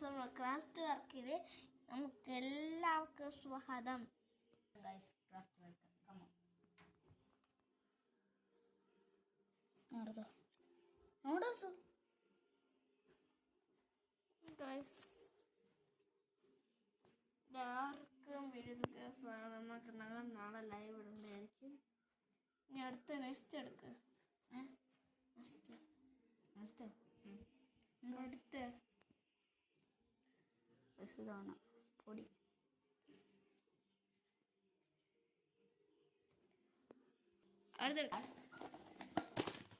ദിവസം ക്രാഫ്റ്റ് വർക്കിൽ നമുക്ക് എല്ലാവർക്കും സ്വാഗതം. Guys craft work come on guys എല്ലാവർക്കും വീഡിയോ സ്വാഗതം. ഞങ്ങൾ നാളെ ലൈവ് ഇടുന്നതായിരിക്കും. ഇനി അടുത്ത നെക്സ്റ്റ് എടുക്ക് അടുത്ത ഇതാണ് പൊടി.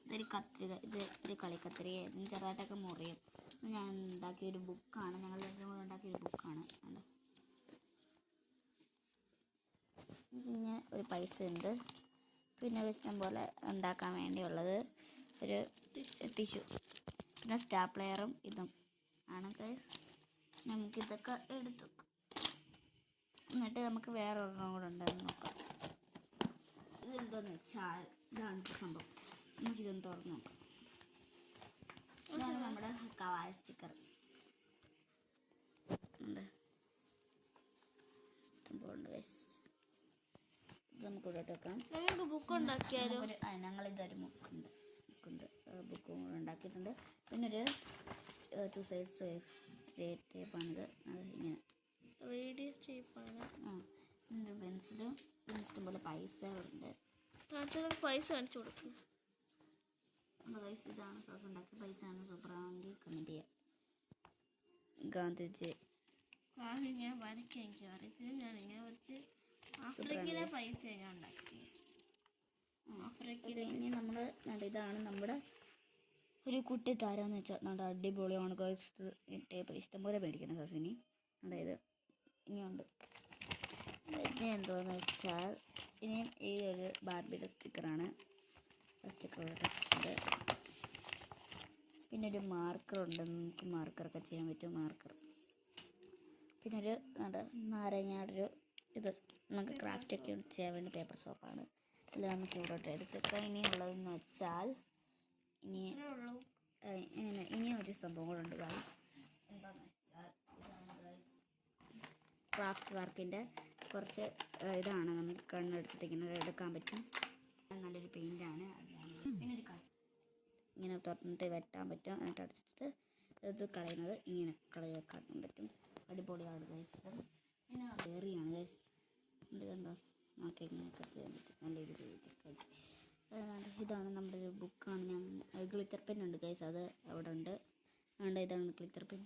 ഇതൊരു കത്രിക, ഇത് ഒരു കളിക്കത്രിക. ചെറുതായിട്ടൊക്കെ മുറിയും. ഞാൻ ഉണ്ടാക്കിയൊരു ബുക്കാണ്, ഞങ്ങൾ ഉണ്ടാക്കിയൊരു ബുക്കാണ്. പിന്നെ ഒരു പൈസ ഉണ്ട്. പിന്നെ ഇഷ്ടം പോലെ ഉണ്ടാക്കാൻ വേണ്ടിയുള്ളത് ഒരു ടിഷ്യൂ, പിന്നെ സ്റ്റാപ്ലെയറും ഇതും ആണ് ഗൈസ്. നമുക്കിതൊക്കെ എടുത്തു എന്നിട്ട് നമുക്ക് വേറെ ഒരെണ്ണം കൂടെ ഉണ്ടെന്ന് നോക്കാം. ഇതെന്തോന്ന് വെച്ചാൽ ഇതാണ് സംഭവം. നമുക്കിതൊന്ന് തുറന്ന് നോക്കാം. ഇതാണ് നമ്മുടെ കവായ സ്റ്റിക്കർ. ഉണ്ട്, ഇഷ്ടംപോലെ ഗൈസ്. ഇത് നമുക്ക് ഇവിടോട്ട് വെക്കാം. നമുക്ക് ബുക്ക് ഉണ്ടാക്കിയാലോ? ഞങ്ങളിതൊരു ബുക്കുണ്ട് ബുക്കും കൂടെ ഉണ്ടാക്കിയിട്ടുണ്ട്. പിന്നെ ഒരു 2 സൈഡ്സ് ടേപ്പാണിത്. അത് ഇങ്ങനെ 3D സ്റ്റേപ്പാണ്. പിന്നെ പെൻസിലും, പിന്നെ ഇഷ്ടംപോലെ പൈസകളുണ്ട്. പൈസ കാണിച്ചു കൊടുക്കും. നമ്മുടെ പൈസ ഇതാണ്. സോപ്പ് ഉണ്ടാക്കിയ പൈസ ആണ്. സൂപ്പറാണെങ്കിൽ കമൻറ്റ് ചെയ്യാം. ഗാന്ധിജി ഞാൻ വരയ്ക്കാൻ എനിക്ക് അറിയത്തില്ല. ഞാൻ ഇങ്ങനെ വരച്ച് ആഫ്രിക്കയിലെ പൈസ ഞാൻ ഉണ്ടാക്കി. ഇനി നമ്മൾ ഇതാണ് നമ്മുടെ ഒരു കുട്ടി താരാന്ന് വെച്ചാൽ നല്ല അടിപൊളിയാണ് ഗൈസ്. ടേപ്പ് ഇഷ്ടംപോലെ മേടിക്കണം സസുവിനി. അതായത് ഇനിയുണ്ട്. ഇനി എന്തോന്ന് വെച്ചാൽ ഇനിയും ഈ ഒരു ബാർബിയുടെ സ്റ്റിക്കറാണ്. സ്റ്റിക്കർ വെച്ചിട്ടുണ്ട്. പിന്നെ ഒരു മാർക്കറുണ്ട്, നമുക്ക് മാർക്കറൊക്കെ ചെയ്യാൻ പറ്റും. മാർക്കർ, പിന്നെ ഒരു നാരങ്ങയുടെ ഒരു ഇത് നമുക്ക് ക്രാഫ്റ്റൊക്കെ ചെയ്യാൻ വേണ്ടി പേപ്പർ സോപ്പാണ്. അല്ല നമുക്ക് ഇവിടോട്ട് എടുത്തൊക്കെ. ഇനിയുള്ളതെന്ന് വെച്ചാൽ ഇനി ഒരു സംഭവം കൂടെ ഉണ്ട് ഗൈസ്. എന്താണെന്ന് വെച്ചാൽ ക്രാഫ്റ്റ് വർക്കിൻ്റെ കുറച്ച് ഇതാണ്. നമുക്ക് കണ്ണടിച്ചിട്ട് ഇങ്ങനെ എടുക്കാൻ പറ്റും. നല്ലൊരു പെയിൻ്റാണ്. പിന്നെ ഒരു ഇങ്ങനെ തുറന്നിട്ട് വെട്ടാൻ പറ്റും. എന്നിട്ട് അടിച്ചിട്ട് ഇത് കളയുന്നത് ഇങ്ങനെ കളി വെക്കാൻ പറ്റും. അടിപൊളിയാണ് ഗൈസ്. പിന്നെ വേറിയാണ് ഗൈസ്. ഇത് കണ്ടോ, നമുക്ക് ഇങ്ങനെയൊക്കെ ചെയ്യാൻ പറ്റും. നല്ലൊരു രീതിയൊക്കെ. ഇതാണ് നമ്മുടെ ഒരു ബുക്കാണ്. ഞാൻ ഗ്ലിറ്റർ പെൻ ഉണ്ട് ഗൈസ്, അത് അവിടെ ഉണ്ട്. ഇതാണ് ഗ്ലിറ്റർ പെൻ.